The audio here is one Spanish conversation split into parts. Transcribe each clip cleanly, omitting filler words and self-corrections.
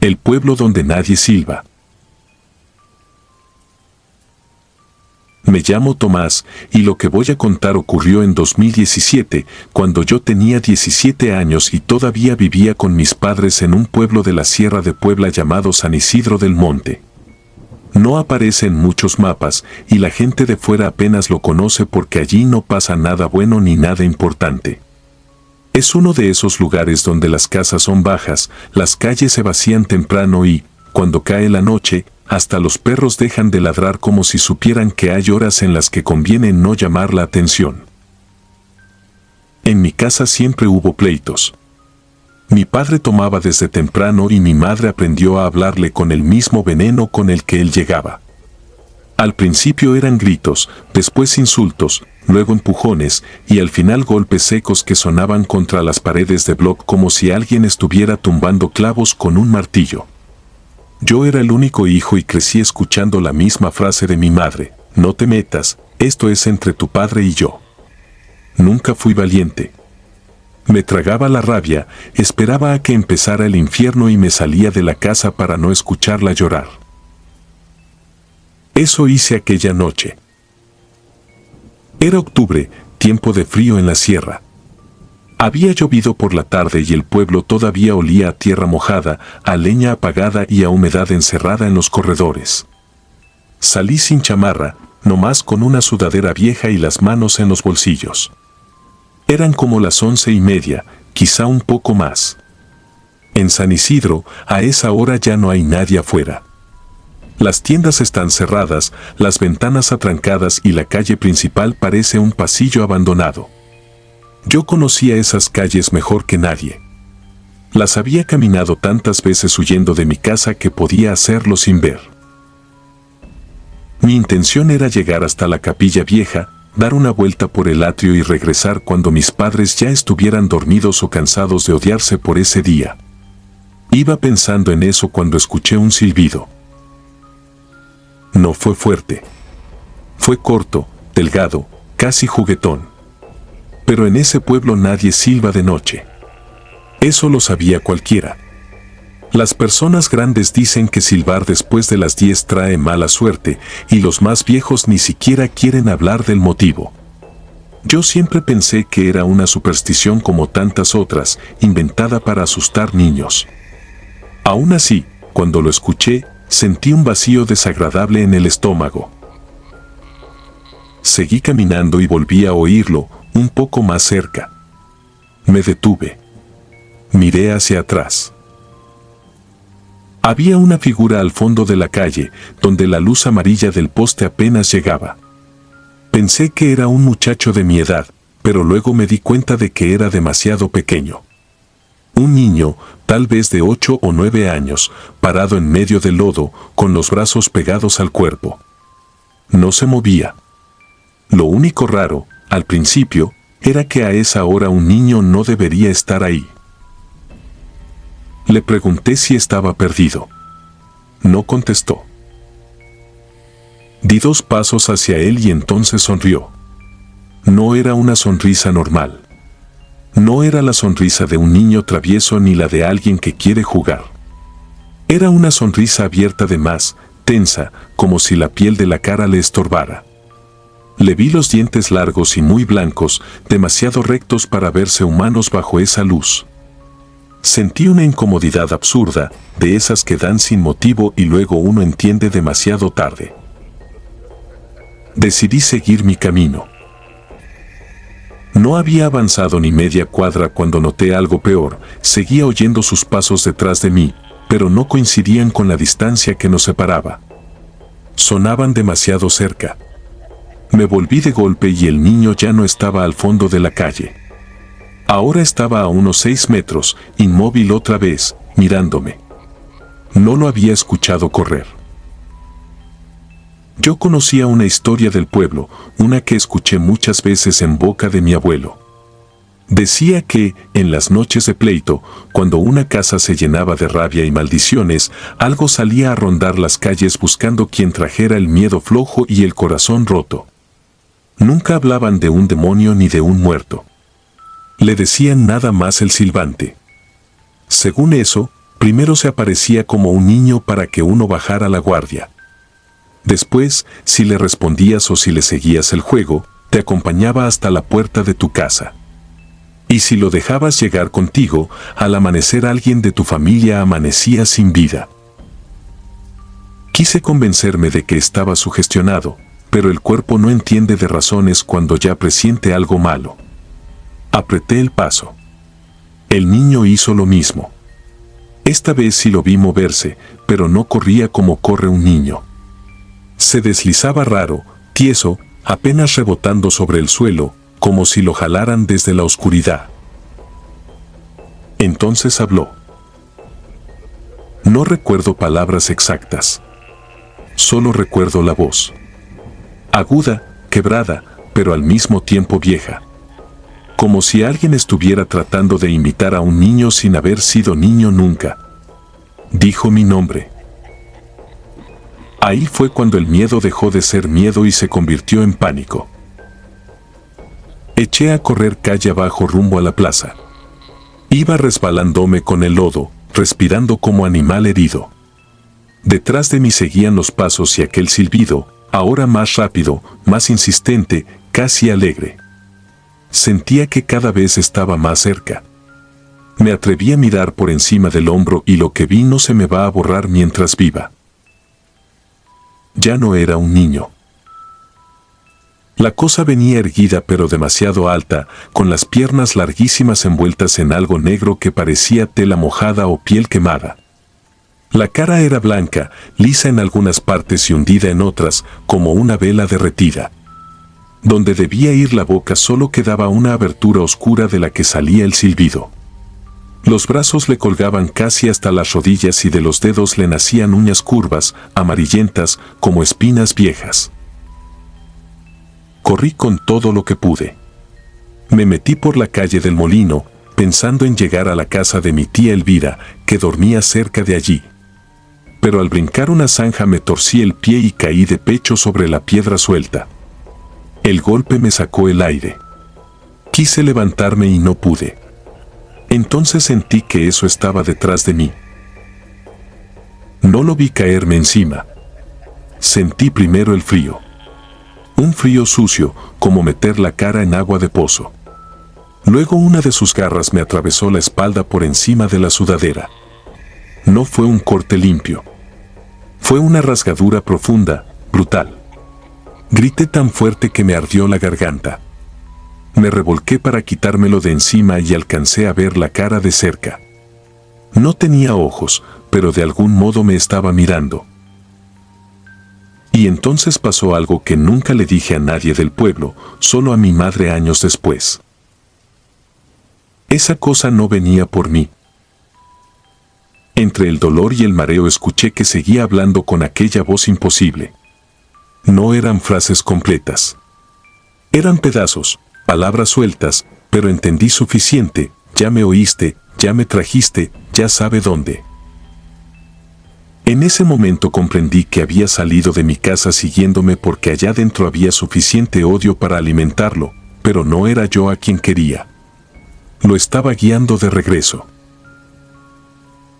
El pueblo donde nadie silba. Me llamo Tomás, y lo que voy a contar ocurrió en 2017, cuando yo tenía 17 años y todavía vivía con mis padres en un pueblo de la Sierra de Puebla llamado San Isidro del Monte. No aparece en muchos mapas, y la gente de fuera apenas lo conoce porque allí no pasa nada bueno ni nada importante. Es uno de esos lugares donde las casas son bajas, las calles se vacían temprano y, cuando cae la noche, hasta los perros dejan de ladrar como si supieran que hay horas en las que conviene no llamar la atención. En mi casa siempre hubo pleitos. Mi padre tomaba desde temprano y mi madre aprendió a hablarle con el mismo veneno con el que él llegaba. Al principio eran gritos, después insultos, luego empujones y al final golpes secos que sonaban contra las paredes de bloc como si alguien estuviera tumbando clavos con un martillo. Yo era el único hijo y crecí escuchando la misma frase de mi madre: no te metas, esto es entre tu padre y yo. Nunca fui valiente. Me tragaba la rabia, esperaba a que empezara el infierno y me salía de la casa para no escucharla llorar. Eso hice aquella noche. Era octubre, tiempo de frío en la sierra. Había llovido por la tarde y el pueblo todavía olía a tierra mojada, a leña apagada y a humedad encerrada en los corredores. Salí sin chamarra, nomás con una sudadera vieja y las manos en los bolsillos. Eran como las 11:30, quizá un poco más. En San Isidro, a esa hora ya no hay nadie afuera. Las tiendas están cerradas, las ventanas atrancadas y la calle principal parece un pasillo abandonado. Yo conocía esas calles mejor que nadie. Las había caminado tantas veces huyendo de mi casa que podía hacerlo sin ver. Mi intención era llegar hasta la capilla vieja, dar una vuelta por el atrio y regresar cuando mis padres ya estuvieran dormidos o cansados de odiarse por ese día. Iba pensando en eso cuando escuché un silbido. No fue fuerte. Fue corto, delgado, casi juguetón. Pero en ese pueblo nadie silba de noche. Eso lo sabía cualquiera. Las personas grandes dicen que silbar después de las 10 trae mala suerte, y los más viejos ni siquiera quieren hablar del motivo. Yo siempre pensé que era una superstición como tantas otras, inventada para asustar niños. Aún así, cuando lo escuché, sentí un vacío desagradable en el estómago. Seguí caminando y volví a oírlo, un poco más cerca. Me detuve. Miré hacia atrás. Había una figura al fondo de la calle, donde la luz amarilla del poste apenas llegaba. Pensé que era un muchacho de mi edad, pero luego me di cuenta de que era demasiado pequeño. Un niño, tal vez de 8 o 9 años, parado en medio del lodo, con los brazos pegados al cuerpo. No se movía. Lo único raro, al principio, era que a esa hora un niño no debería estar ahí. Le pregunté si estaba perdido. No contestó. Di 2 pasos hacia él y entonces sonrió. No era una sonrisa normal. No era la sonrisa de un niño travieso ni la de alguien que quiere jugar. Era una sonrisa abierta de más, tensa, como si la piel de la cara le estorbara. Le vi los dientes largos y muy blancos, demasiado rectos para verse humanos bajo esa luz. Sentí una incomodidad absurda, de esas que dan sin motivo y luego uno entiende demasiado tarde. Decidí seguir mi camino. No había avanzado ni media cuadra cuando noté algo peor. Seguía oyendo sus pasos detrás de mí, pero no coincidían con la distancia que nos separaba. Sonaban demasiado cerca. Me volví de golpe y el niño ya no estaba al fondo de la calle. Ahora estaba a unos 6 metros, inmóvil otra vez, mirándome. No lo había escuchado correr. Yo conocía una historia del pueblo, una que escuché muchas veces en boca de mi abuelo. Decía que, en las noches de pleito, cuando una casa se llenaba de rabia y maldiciones, algo salía a rondar las calles buscando quien trajera el miedo flojo y el corazón roto. Nunca hablaban de un demonio ni de un muerto. Le decían nada más el silbante. Según eso, Primero se aparecía como un niño para que uno bajara la guardia. Después, si le respondías o si le seguías el juego, te acompañaba hasta la puerta de tu casa. Y si lo dejabas llegar contigo, al amanecer alguien de tu familia amanecía sin vida. Quise convencerme de que estaba sugestionado, pero el cuerpo no entiende de razones cuando ya presiente algo malo. Apreté el paso. El niño hizo lo mismo. Esta vez sí lo vi moverse, pero no corría como corre un niño. Se deslizaba raro, tieso, apenas rebotando sobre el suelo, como si lo jalaran desde la oscuridad. Entonces habló. No recuerdo palabras exactas. Solo recuerdo la voz. Aguda, quebrada, pero al mismo tiempo vieja. Como si alguien estuviera tratando de imitar a un niño sin haber sido niño nunca. Dijo mi nombre. Ahí fue cuando el miedo dejó de ser miedo y se convirtió en pánico. Eché a correr calle abajo rumbo a la plaza. Iba resbalándome con el lodo, respirando como animal herido. Detrás de mí seguían los pasos y aquel silbido, ahora más rápido, más insistente, casi alegre. Sentía que cada vez estaba más cerca. Me atreví a mirar por encima del hombro y lo que vi no se me va a borrar mientras viva. Ya no era un niño. La cosa venía erguida pero demasiado alta, con las piernas larguísimas envueltas en algo negro que parecía tela mojada o piel quemada. La cara era blanca, lisa en algunas partes y hundida en otras, como una vela derretida. Donde debía ir la boca solo quedaba una abertura oscura de la que salía el silbido. Los brazos le colgaban casi hasta las rodillas y de los dedos le nacían uñas curvas, amarillentas, como espinas viejas. Corrí con todo lo que pude. Me metí por la calle del Molino, pensando en llegar a la casa de mi tía Elvira, que dormía cerca de allí. Pero al brincar una zanja me torcí el pie y caí de pecho sobre la piedra suelta. El golpe me sacó el aire. Quise levantarme y no pude. Entonces sentí que eso estaba detrás de mí. No lo vi caerme encima. Sentí primero el frío. Un frío sucio, como meter la cara en agua de pozo. Luego una de sus garras me atravesó la espalda por encima de la sudadera. No fue un corte limpio. Fue una rasgadura profunda, brutal. Grité tan fuerte que me ardió la garganta. Me revolqué para quitármelo de encima y alcancé a ver la cara de cerca. No tenía ojos, pero de algún modo me estaba mirando. Y entonces pasó algo que nunca le dije a nadie del pueblo, solo a mi madre años después. Esa cosa no venía por mí. Entre el dolor y el mareo escuché que seguía hablando con aquella voz imposible. No eran frases completas. Eran pedazos, palabras sueltas, pero entendí suficiente, ya me oíste, ya me trajiste, ya sabe dónde. En ese momento comprendí que había salido de mi casa siguiéndome porque allá dentro había suficiente odio para alimentarlo, pero no era yo a quien quería. Lo estaba guiando de regreso.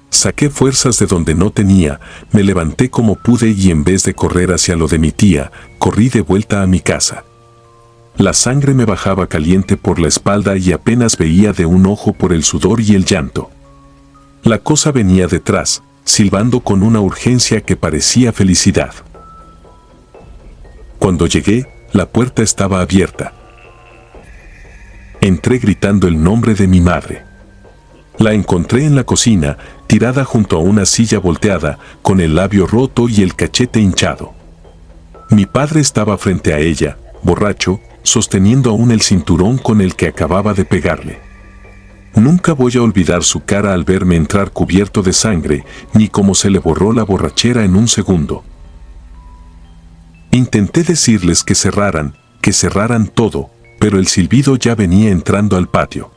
Saqué fuerzas de donde no tenía, me levanté como pude y en vez de correr hacia lo de mi tía, corrí de vuelta a mi casa. La sangre me bajaba caliente por la espalda y apenas veía de un ojo por el sudor y el llanto. La cosa venía detrás, silbando con una urgencia que parecía felicidad. Cuando llegué, la puerta estaba abierta. Entré gritando el nombre de mi madre. La encontré en la cocina, tirada junto a una silla volteada, con el labio roto y el cachete hinchado. Mi padre estaba frente a ella, borracho, sosteniendo aún el cinturón con el que acababa de pegarle. Nunca voy a olvidar su cara al verme entrar cubierto de sangre, ni cómo se le borró la borrachera en un segundo. Intenté decirles que cerraran todo, pero el silbido ya venía entrando al patio.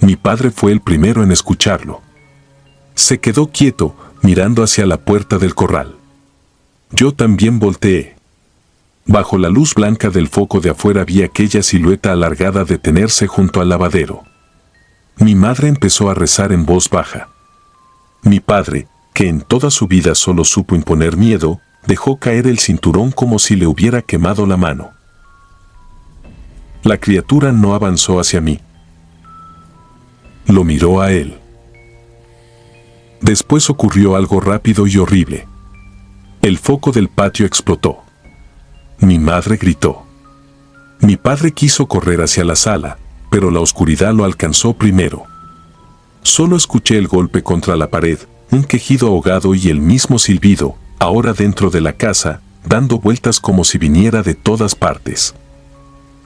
Mi padre fue el primero en escucharlo. Se quedó quieto, mirando hacia la puerta del corral. Yo también volteé. Bajo la luz blanca del foco de afuera vi aquella silueta alargada detenerse junto al lavadero. Mi madre empezó a rezar en voz baja. Mi padre, que en toda su vida solo supo imponer miedo, dejó caer el cinturón como si le hubiera quemado la mano. La criatura no avanzó hacia mí. Lo miró a él. Después ocurrió algo rápido y horrible. El foco del patio explotó. Mi madre gritó. Mi padre quiso correr hacia la sala, pero la oscuridad lo alcanzó primero. Solo escuché el golpe contra la pared, un quejido ahogado y el mismo silbido, ahora dentro de la casa, dando vueltas como si viniera de todas partes.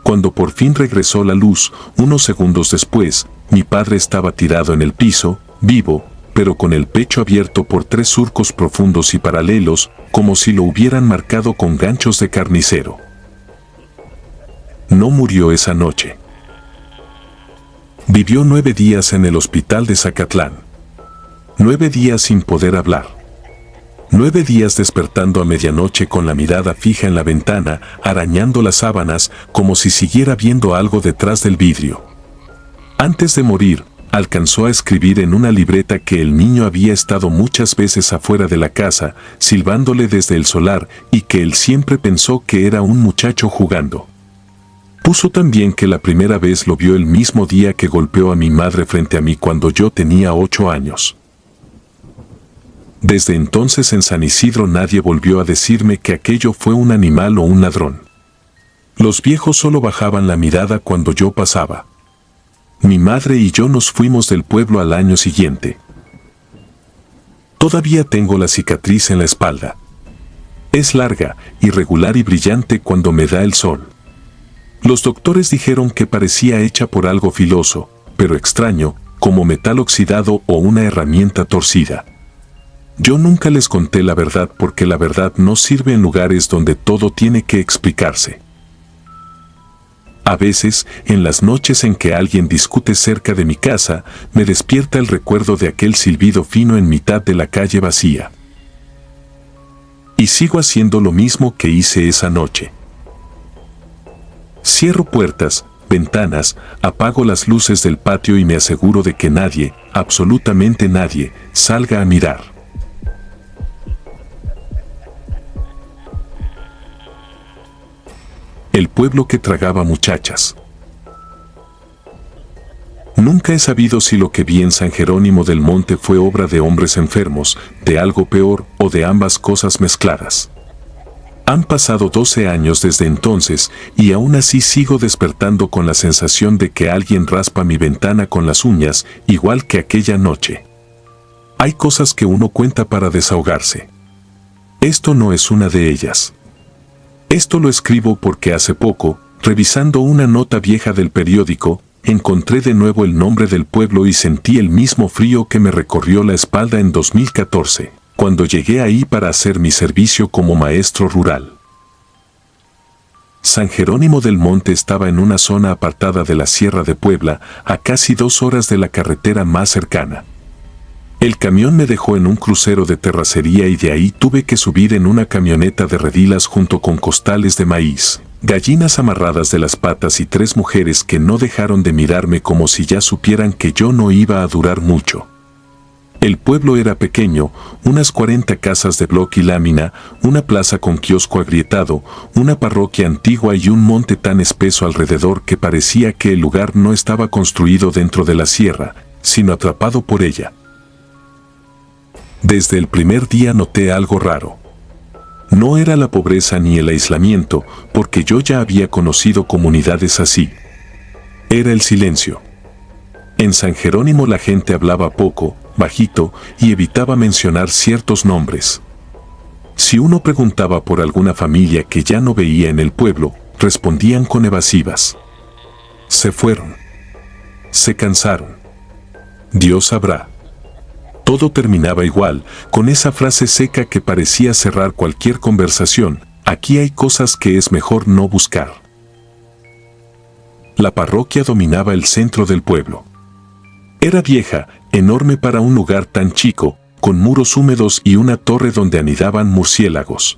Cuando por fin regresó la luz, unos segundos después, mi padre estaba tirado en el piso, vivo, pero con el pecho abierto por 3 surcos profundos y paralelos, como si lo hubieran marcado con ganchos de carnicero. No murió esa noche. Vivió 9 días en el hospital de Zacatlán. 9 días sin poder hablar. 9 días despertando a medianoche con la mirada fija en la ventana, arañando las sábanas, como si siguiera viendo algo detrás del vidrio. Antes de morir, alcanzó a escribir en una libreta que el niño había estado muchas veces afuera de la casa, silbándole desde el solar, y que él siempre pensó que era un muchacho jugando. Puso también que la primera vez lo vio el mismo día que golpeó a mi madre frente a mí cuando yo tenía 8 años. Desde entonces en San Isidro nadie volvió a decirme que aquello fue un animal o un ladrón. Los viejos solo bajaban la mirada cuando yo pasaba. Mi madre y yo nos fuimos del pueblo al año siguiente. Todavía tengo la cicatriz en la espalda. Es larga, irregular y brillante cuando me da el sol. Los doctores dijeron que parecía hecha por algo filoso, pero extraño, como metal oxidado o una herramienta torcida. Yo nunca les conté la verdad porque la verdad no sirve en lugares donde todo tiene que explicarse. A veces, en las noches en que alguien discute cerca de mi casa, me despierta el recuerdo de aquel silbido fino en mitad de la calle vacía. Y sigo haciendo lo mismo que hice esa noche. Cierro puertas, ventanas, apago las luces del patio y me aseguro de que nadie, absolutamente nadie, salga a mirar. El pueblo que tragaba muchachas. Nunca he sabido si lo que vi en San Jerónimo del Monte fue obra de hombres enfermos, de algo peor o de ambas cosas mezcladas. Han pasado 12 años desde entonces y aún así sigo despertando con la sensación de que alguien raspa mi ventana con las uñas, igual que aquella noche. Hay cosas que uno cuenta para desahogarse. Esto no es una de ellas. Esto lo escribo porque hace poco, revisando una nota vieja del periódico, encontré de nuevo el nombre del pueblo y sentí el mismo frío que me recorrió la espalda en 2014, cuando llegué ahí para hacer mi servicio como maestro rural. San Jerónimo del Monte estaba en una zona apartada de la Sierra de Puebla, a casi 2 horas de la carretera más cercana. El camión me dejó en un crucero de terracería y de ahí tuve que subir en una camioneta de redilas junto con costales de maíz, gallinas amarradas de las patas y 3 mujeres que no dejaron de mirarme como si ya supieran que yo no iba a durar mucho. El pueblo era pequeño, unas 40 casas de bloque y lámina, una plaza con kiosco agrietado, una parroquia antigua y un monte tan espeso alrededor que parecía que el lugar no estaba construido dentro de la sierra, sino atrapado por ella. Desde el primer día noté algo raro. No era la pobreza ni el aislamiento, porque yo ya había conocido comunidades así. Era el silencio. En San Jerónimo la gente hablaba poco, bajito, y evitaba mencionar ciertos nombres. Si uno preguntaba por alguna familia que ya no veía en el pueblo, respondían con evasivas. Se fueron. Se cansaron. Dios sabrá. Todo terminaba igual, con esa frase seca que parecía cerrar cualquier conversación: aquí hay cosas que es mejor no buscar. La parroquia dominaba el centro del pueblo. Era vieja, enorme para un lugar tan chico, con muros húmedos y una torre donde anidaban murciélagos.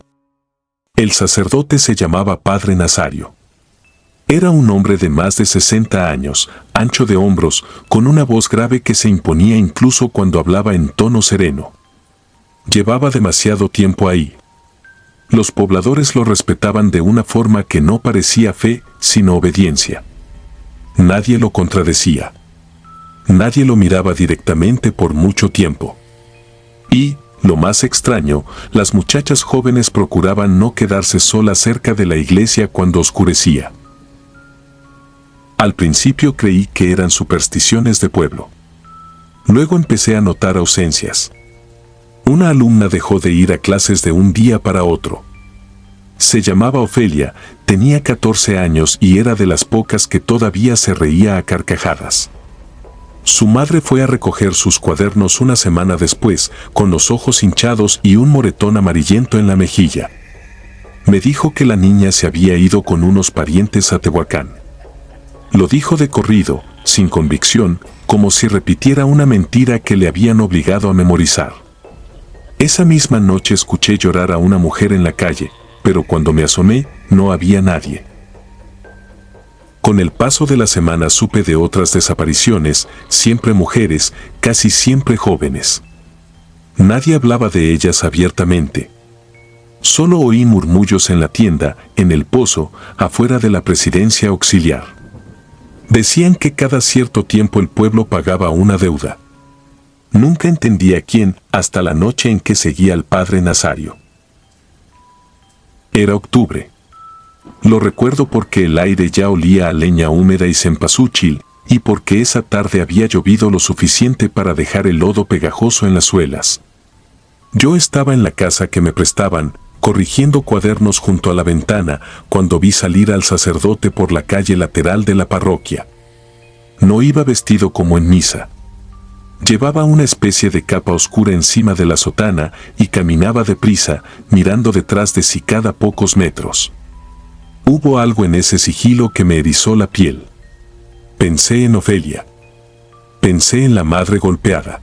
El sacerdote se llamaba Padre Nazario. Era un hombre de más de 60 años, ancho de hombros, con una voz grave que se imponía incluso cuando hablaba en tono sereno. Llevaba demasiado tiempo ahí. Los pobladores lo respetaban de una forma que no parecía fe, sino obediencia. Nadie lo contradecía. Nadie lo miraba directamente por mucho tiempo. Y, lo más extraño, las muchachas jóvenes procuraban no quedarse solas cerca de la iglesia cuando oscurecía. Al principio creí que eran supersticiones de pueblo. Luego empecé a notar ausencias. Una alumna dejó de ir a clases de un día para otro. Se llamaba Ofelia, tenía 14 años y era de las pocas que todavía se reía a carcajadas. Su madre fue a recoger sus cuadernos una semana después, con los ojos hinchados y un moretón amarillento en la mejilla. Me dijo que la niña se había ido con unos parientes a Tehuacán. Lo dijo de corrido, sin convicción, como si repitiera una mentira que le habían obligado a memorizar. Esa misma noche escuché llorar a una mujer en la calle, pero cuando me asomé, no había nadie. Con el paso de las semanas supe de otras desapariciones, siempre mujeres, casi siempre jóvenes. Nadie hablaba de ellas abiertamente. Solo oí murmullos en la tienda, en el pozo, afuera de la presidencia auxiliar. Decían que cada cierto tiempo el pueblo pagaba una deuda. Nunca entendí a quién, hasta la noche en que seguía al padre Nazario. Era octubre. Lo recuerdo porque el aire ya olía a leña húmeda y cempasúchil, y porque esa tarde había llovido lo suficiente para dejar el lodo pegajoso en las suelas. Yo estaba en la casa que me prestaban, corrigiendo cuadernos junto a la ventana, cuando vi salir al sacerdote por la calle lateral de la parroquia. No iba vestido como en misa. Llevaba una especie de capa oscura encima de la sotana y caminaba deprisa, mirando detrás de sí cada pocos metros. Hubo algo en ese sigilo que me erizó la piel. Pensé en Ofelia. Pensé en la madre golpeada.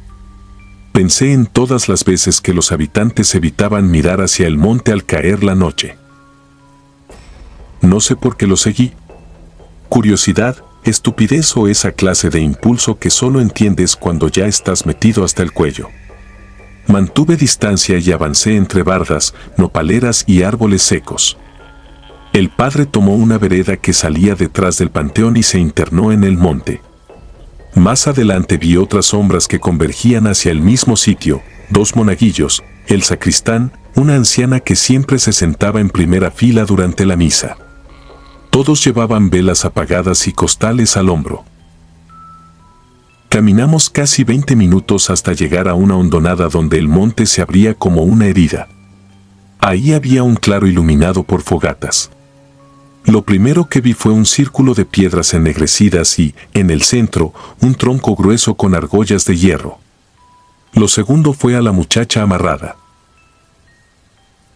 Pensé en todas las veces que los habitantes evitaban mirar hacia el monte al caer la noche. No sé por qué lo seguí. Curiosidad, estupidez o esa clase de impulso que solo entiendes cuando ya estás metido hasta el cuello. Mantuve distancia y avancé entre bardas, nopaleras y árboles secos. El padre tomó una vereda que salía detrás del panteón y se internó en el monte. Más adelante vi otras sombras que convergían hacia el mismo sitio, dos monaguillos, el sacristán, una anciana que siempre se sentaba en primera fila durante la misa. Todos llevaban velas apagadas y costales al hombro. Caminamos casi 20 minutos hasta llegar a una hondonada donde el monte se abría como una herida. Ahí había un claro iluminado por fogatas. Lo primero que vi fue un círculo de piedras ennegrecidas y, en el centro, un tronco grueso con argollas de hierro. Lo segundo fue a la muchacha amarrada.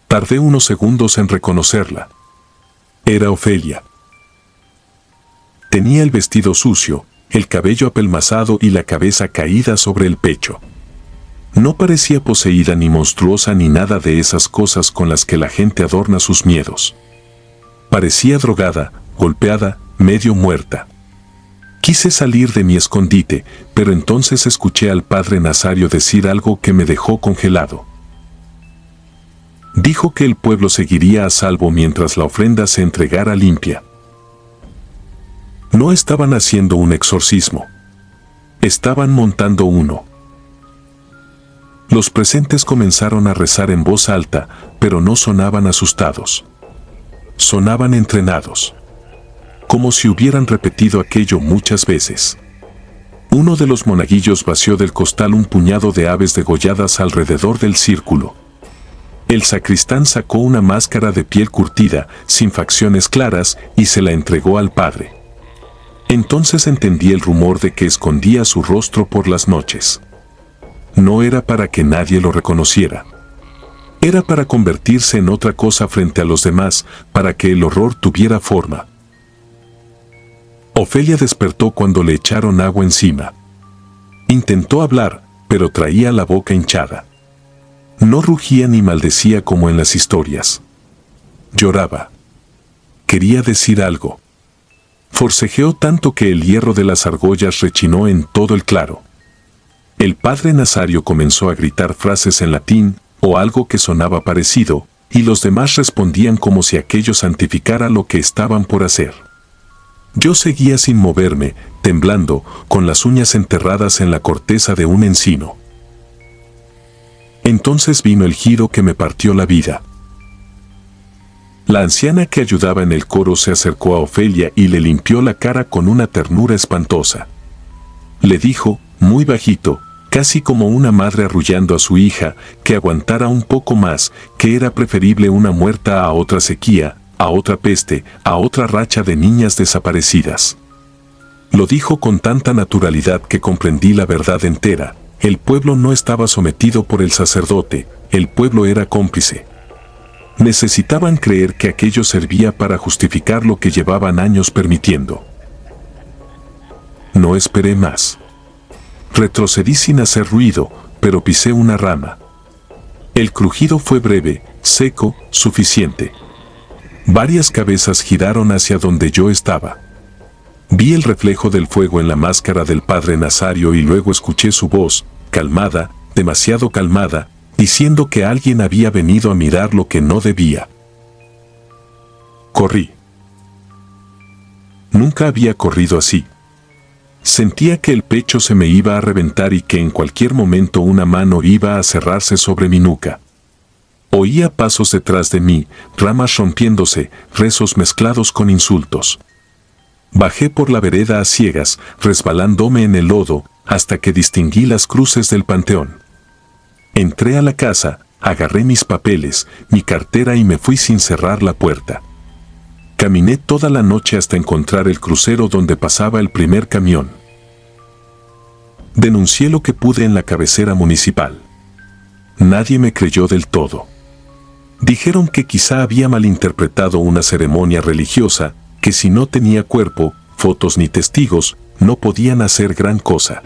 Tardé unos segundos en reconocerla. Era Ofelia. Tenía el vestido sucio, el cabello apelmazado y la cabeza caída sobre el pecho. No parecía poseída ni monstruosa ni nada de esas cosas con las que la gente adorna sus miedos. Parecía drogada, golpeada, medio muerta. Quise salir de mi escondite, pero entonces escuché al padre Nazario decir algo que me dejó congelado. Dijo que el pueblo seguiría a salvo mientras la ofrenda se entregara limpia. No estaban haciendo un exorcismo. Estaban montando uno. Los presentes comenzaron a rezar en voz alta, pero no sonaban asustados. Sonaban entrenados. Como si hubieran repetido aquello muchas veces. Uno de los monaguillos vació del costal un puñado de aves degolladas alrededor del círculo. El sacristán sacó una máscara de piel curtida, sin facciones claras, y se la entregó al padre. Entonces entendí el rumor de que escondía su rostro por las noches. No era para que nadie lo reconociera. Era para convertirse en otra cosa frente a los demás, para que el horror tuviera forma. Ofelia despertó cuando le echaron agua encima. Intentó hablar, pero traía la boca hinchada. No rugía ni maldecía como en las historias. Lloraba. Quería decir algo. Forcejeó tanto que el hierro de las argollas rechinó en todo el claro. El padre Nazario comenzó a gritar frases en latín, o algo que sonaba parecido, y los demás respondían como si aquello santificara lo que estaban por hacer. Yo seguía sin moverme, temblando, con las uñas enterradas en la corteza de un encino. Entonces vino el giro que me partió la vida. La anciana que ayudaba en el coro se acercó a Ofelia y le limpió la cara con una ternura espantosa. Le dijo, muy bajito, casi como una madre arrullando a su hija, que aguantara un poco más, que era preferible una muerta a otra sequía, a otra peste, a otra racha de niñas desaparecidas. Lo dijo con tanta naturalidad que comprendí la verdad entera. El pueblo no estaba sometido por el sacerdote, el pueblo era cómplice. Necesitaban creer que aquello servía para justificar lo que llevaban años permitiendo. No esperé más. Retrocedí sin hacer ruido, pero pisé una rama. El crujido fue breve, seco, suficiente. Varias cabezas giraron hacia donde yo estaba. Vi el reflejo del fuego en la máscara del padre Nazario y luego escuché su voz, calmada, demasiado calmada, diciendo que alguien había venido a mirar lo que no debía. Corrí. Nunca había corrido así. Sentía que el pecho se me iba a reventar y que en cualquier momento una mano iba a cerrarse sobre mi nuca. Oía pasos detrás de mí, ramas rompiéndose, rezos mezclados con insultos. Bajé por la vereda a ciegas, resbalándome en el lodo, hasta que distinguí las cruces del panteón. Entré a la casa, agarré mis papeles, mi cartera y me fui sin cerrar la puerta. Caminé toda la noche hasta encontrar el crucero donde pasaba el primer camión. Denuncié lo que pude en la cabecera municipal. Nadie me creyó del todo. Dijeron que quizá había malinterpretado una ceremonia religiosa, que si no tenía cuerpo, fotos ni testigos, no podían hacer gran cosa.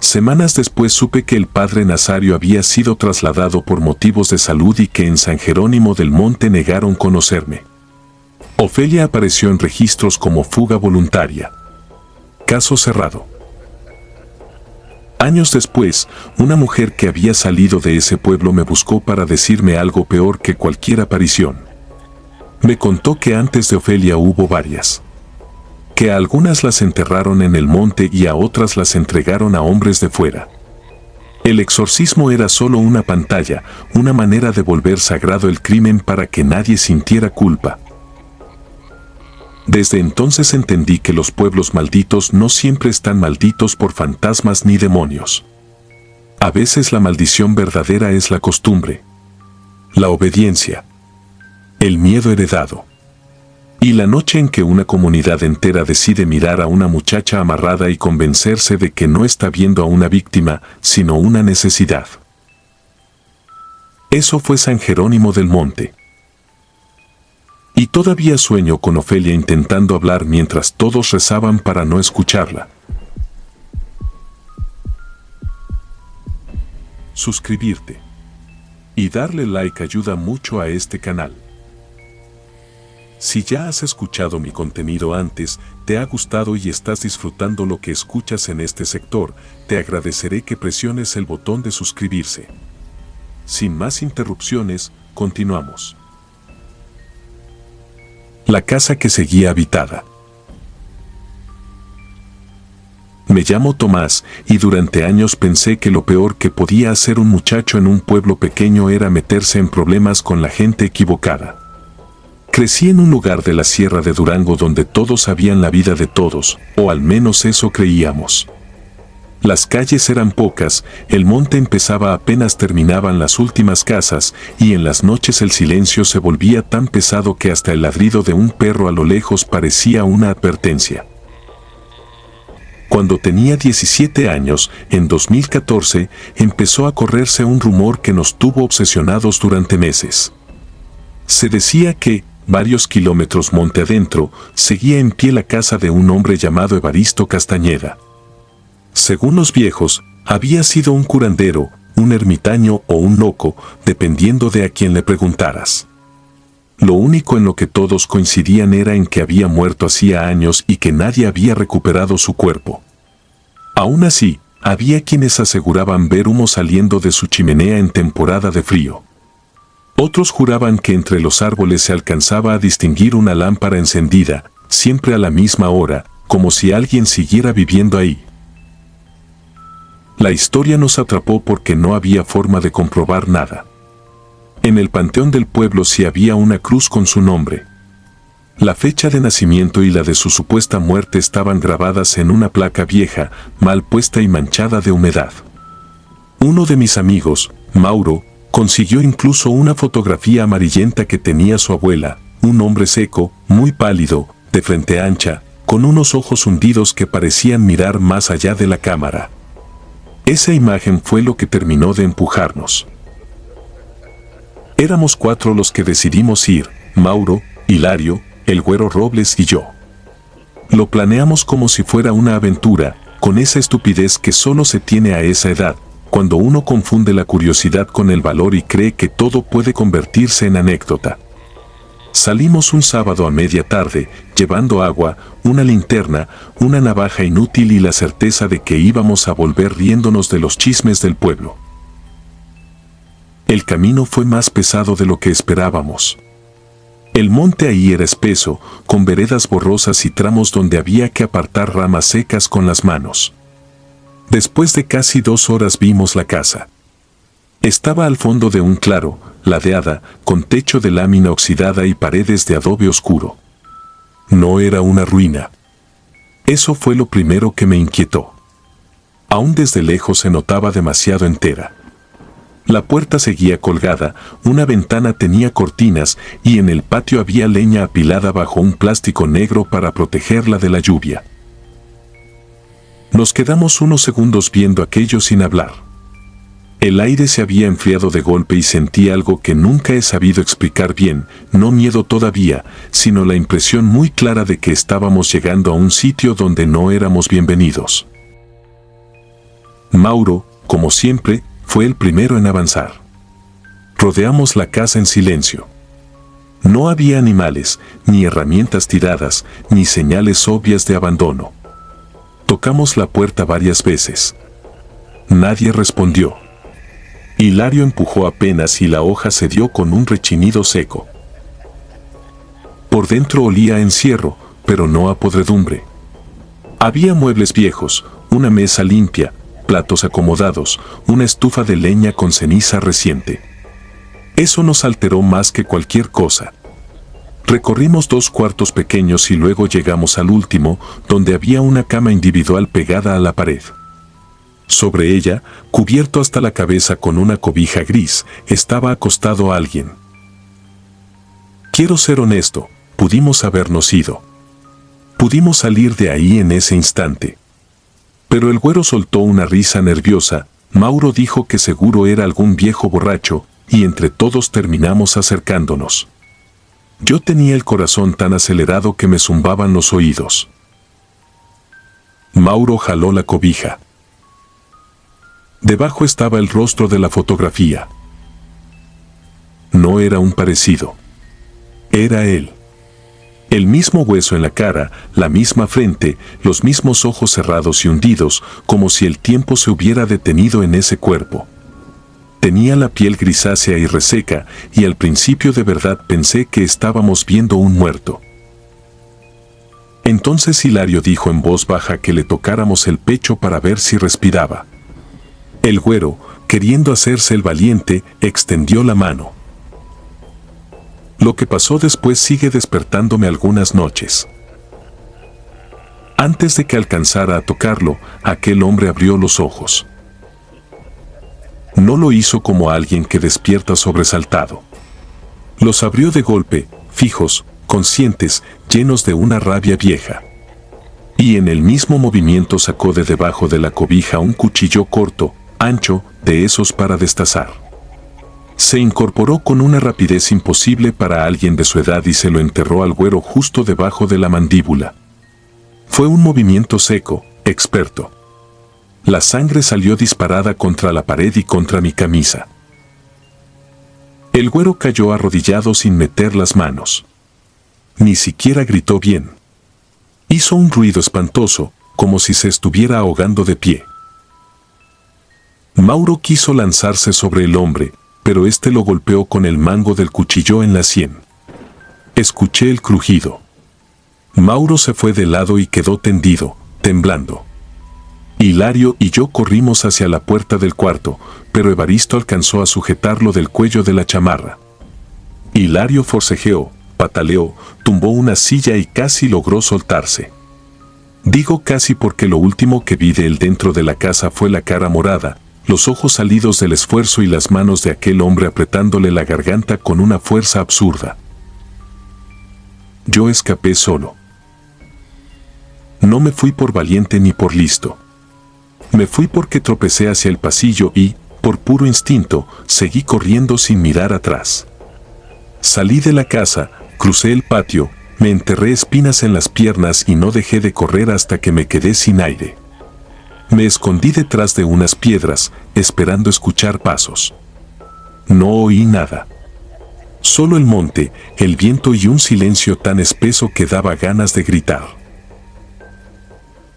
Semanas después supe que el padre Nazario había sido trasladado por motivos de salud y que en San Jerónimo del Monte negaron conocerme. Ofelia apareció en registros como fuga voluntaria. Caso cerrado. Años después, una mujer que había salido de ese pueblo me buscó para decirme algo peor que cualquier aparición. Me contó que antes de Ofelia hubo varias. Que a algunas las enterraron en el monte y a otras las entregaron a hombres de fuera. El exorcismo era solo una pantalla, una manera de volver sagrado el crimen para que nadie sintiera culpa. Desde entonces entendí que los pueblos malditos no siempre están malditos por fantasmas ni demonios. A veces la maldición verdadera es la costumbre, la obediencia, el miedo heredado. Y la noche en que una comunidad entera decide mirar a una muchacha amarrada y convencerse de que no está viendo a una víctima, sino una necesidad. Eso fue San Jerónimo del Monte. Y todavía sueño con Ofelia intentando hablar mientras todos rezaban para no escucharla. Suscribirte y darle like ayuda mucho a este canal. Si ya has escuchado mi contenido antes, te ha gustado y estás disfrutando lo que escuchas en este sector, te agradeceré que presiones el botón de suscribirse. Sin más interrupciones, continuamos. La casa que seguía habitada. Me llamo Tomás y durante años pensé que lo peor que podía hacer un muchacho en un pueblo pequeño era meterse en problemas con la gente equivocada. Crecí en un lugar de la Sierra de Durango donde todos sabían la vida de todos, o al menos eso creíamos. Las calles eran pocas, el monte empezaba apenas terminaban las últimas casas, y en las noches el silencio se volvía tan pesado que hasta el ladrido de un perro a lo lejos parecía una advertencia. Cuando tenía 17 años, en 2014, empezó a correrse un rumor que nos tuvo obsesionados durante meses. Se decía que, varios kilómetros monte adentro, seguía en pie la casa de un hombre llamado Evaristo Castañeda. Según los viejos, había sido un curandero, un ermitaño o un loco, dependiendo de a quien le preguntaras. Lo único en lo que todos coincidían era en que había muerto hacía años y que nadie había recuperado su cuerpo. Aún así, había quienes aseguraban ver humo saliendo de su chimenea en temporada de frío. Otros juraban que entre los árboles se alcanzaba a distinguir una lámpara encendida, siempre a la misma hora, como si alguien siguiera viviendo ahí. La historia nos atrapó porque no había forma de comprobar nada. En el panteón del pueblo sí había una cruz con su nombre. La fecha de nacimiento y la de su supuesta muerte estaban grabadas en una placa vieja, mal puesta y manchada de humedad. Uno de mis amigos, Mauro, consiguió incluso una fotografía amarillenta que tenía su abuela, un hombre seco, muy pálido, de frente ancha, con unos ojos hundidos que parecían mirar más allá de la cámara. Esa imagen fue lo que terminó de empujarnos. Éramos 4 los que decidimos ir, Mauro, Hilario, el Güero Robles y yo. Lo planeamos como si fuera una aventura, con esa estupidez que solo se tiene a esa edad, cuando uno confunde la curiosidad con el valor y cree que todo puede convertirse en anécdota. Salimos un sábado a media tarde, llevando agua, una linterna, una navaja inútil y la certeza de que íbamos a volver riéndonos de los chismes del pueblo. El camino fue más pesado de lo que esperábamos. El monte ahí era espeso, con veredas borrosas y tramos donde había que apartar ramas secas con las manos. Después de casi 2 horas vimos la casa. Estaba al fondo de un claro, ladeada, con techo de lámina oxidada y paredes de adobe oscuro. No era una ruina. Eso fue lo primero que me inquietó. Aún desde lejos se notaba demasiado entera. La puerta seguía colgada, una ventana tenía cortinas y en el patio había leña apilada bajo un plástico negro para protegerla de la lluvia. Nos quedamos unos segundos viendo aquello sin hablar. El aire se había enfriado de golpe y sentí algo que nunca he sabido explicar bien, no miedo todavía, sino la impresión muy clara de que estábamos llegando a un sitio donde no éramos bienvenidos. Mauro, como siempre, fue el primero en avanzar. Rodeamos la casa en silencio. No había animales, ni herramientas tiradas, ni señales obvias de abandono. Tocamos la puerta varias veces. Nadie respondió. Hilario empujó apenas y la hoja cedió con un rechinido seco. Por dentro olía a encierro, pero no a podredumbre. Había muebles viejos, una mesa limpia, platos acomodados, una estufa de leña con ceniza reciente. Eso nos alteró más que cualquier cosa. Recorrimos 2 cuartos pequeños y luego llegamos al último, donde había una cama individual pegada a la pared. Sobre ella, cubierto hasta la cabeza con una cobija gris, estaba acostado alguien. Quiero ser honesto, pudimos habernos ido. Pudimos salir de ahí en ese instante. Pero el güero soltó una risa nerviosa, Mauro dijo que seguro era algún viejo borracho, y entre todos terminamos acercándonos. Yo tenía el corazón tan acelerado que me zumbaban los oídos. Mauro jaló la cobija. Debajo estaba el rostro de la fotografía. No era un parecido. Era él. El mismo hueso en la cara, la misma frente, los mismos ojos cerrados y hundidos, como si el tiempo se hubiera detenido en ese cuerpo. Tenía la piel grisácea y reseca, y al principio de verdad pensé que estábamos viendo un muerto. Entonces Hilario dijo en voz baja que le tocáramos el pecho para ver si respiraba. El güero, queriendo hacerse el valiente, extendió la mano. Lo que pasó después sigue despertándome algunas noches. Antes de que alcanzara a tocarlo, aquel hombre abrió los ojos. No lo hizo como alguien que despierta sobresaltado. Los abrió de golpe, fijos, conscientes, llenos de una rabia vieja. Y en el mismo movimiento sacó de debajo de la cobija un cuchillo corto, ancho, de esos para destazar. Se incorporó con una rapidez imposible para alguien de su edad y se lo enterró al güero justo debajo de la mandíbula. Fue un movimiento seco, experto. La sangre salió disparada contra la pared y contra mi camisa. El güero cayó arrodillado sin meter las manos. Ni siquiera gritó bien. Hizo un ruido espantoso, como si se estuviera ahogando de pie. Mauro quiso lanzarse sobre el hombre, pero éste lo golpeó con el mango del cuchillo en la sien. Escuché el crujido. Mauro se fue de lado y quedó tendido, temblando. Hilario y yo corrimos hacia la puerta del cuarto, pero Evaristo alcanzó a sujetarlo del cuello de la chamarra. Hilario forcejeó, pataleó, tumbó una silla y casi logró soltarse. Digo casi porque lo último que vi de él dentro de la casa fue la cara morada, los ojos salidos del esfuerzo y las manos de aquel hombre apretándole la garganta con una fuerza absurda. Yo escapé solo. No me fui por valiente ni por listo. Me fui porque tropecé hacia el pasillo y, por puro instinto, seguí corriendo sin mirar atrás. Salí de la casa, crucé el patio, me enterré espinas en las piernas y no dejé de correr hasta que me quedé sin aire. Me escondí detrás de unas piedras, esperando escuchar pasos. No oí nada. Solo el monte, el viento y un silencio tan espeso que daba ganas de gritar.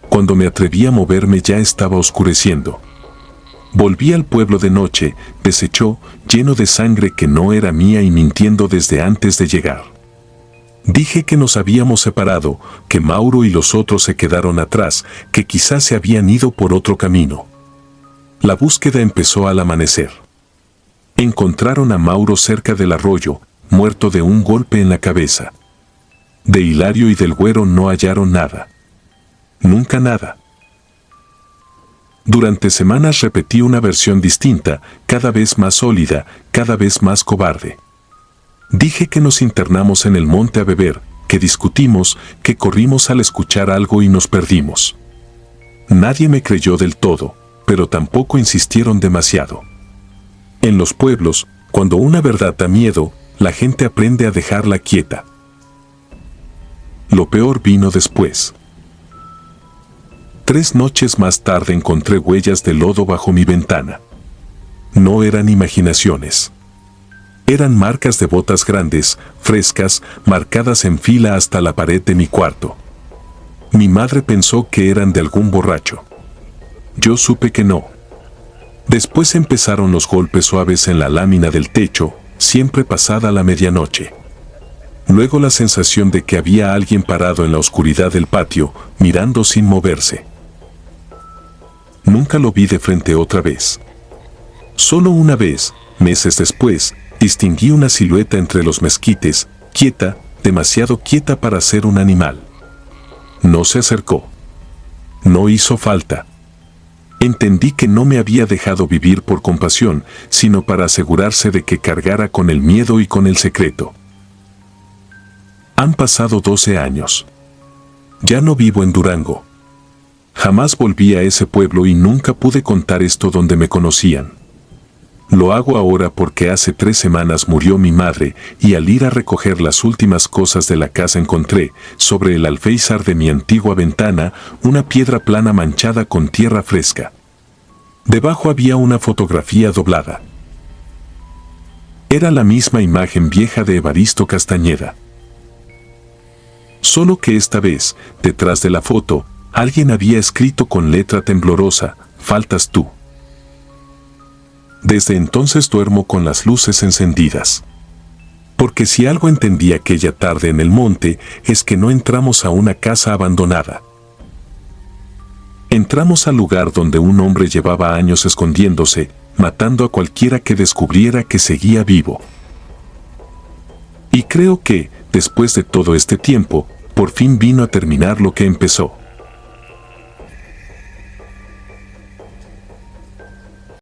Cuando me atreví a moverme ya estaba oscureciendo. Volví al pueblo de noche, deshecho, lleno de sangre que no era mía y mintiendo desde antes de llegar. Dije que nos habíamos separado, que Mauro y los otros se quedaron atrás, que quizás se habían ido por otro camino. La búsqueda empezó al amanecer. Encontraron a Mauro cerca del arroyo, muerto de un golpe en la cabeza. De Hilario y del güero no hallaron nada. Nunca nada. Durante semanas repetí una versión distinta, cada vez más sólida, cada vez más cobarde. Dije que nos internamos en el monte a beber, que discutimos, que corrimos al escuchar algo y nos perdimos. Nadie me creyó del todo, pero tampoco insistieron demasiado. En los pueblos, cuando una verdad da miedo, la gente aprende a dejarla quieta. Lo peor vino después. 3 noches más tarde encontré huellas de lodo bajo mi ventana. No eran imaginaciones. Eran marcas de botas grandes, frescas, marcadas en fila hasta la pared de mi cuarto. Mi madre pensó que eran de algún borracho. Yo supe que no. Después empezaron los golpes suaves en la lámina del techo, siempre pasada la medianoche. Luego la sensación de que había alguien parado en la oscuridad del patio, mirando sin moverse. Nunca lo vi de frente otra vez. Solo una vez, meses después, distinguí una silueta entre los mezquites, quieta, demasiado quieta para ser un animal. No se acercó. No hizo falta. Entendí que no me había dejado vivir por compasión, sino para asegurarse de que cargara con el miedo y con el secreto. Han pasado 12 años. Ya no vivo en Durango. Jamás volví a ese pueblo y nunca pude contar esto donde me conocían. Lo hago ahora porque hace 3 semanas murió mi madre y al ir a recoger las últimas cosas de la casa encontré, sobre el alféizar de mi antigua ventana, una piedra plana manchada con tierra fresca. Debajo había una fotografía doblada. Era la misma imagen vieja de Evaristo Castañeda. Solo que esta vez, detrás de la foto, alguien había escrito con letra temblorosa, «Faltas tú». Desde entonces duermo con las luces encendidas. Porque si algo entendí aquella tarde en el monte, es que no entramos a una casa abandonada. Entramos al lugar donde un hombre llevaba años escondiéndose, matando a cualquiera que descubriera que seguía vivo. Y creo que, después de todo este tiempo, por fin vino a terminar lo que empezó.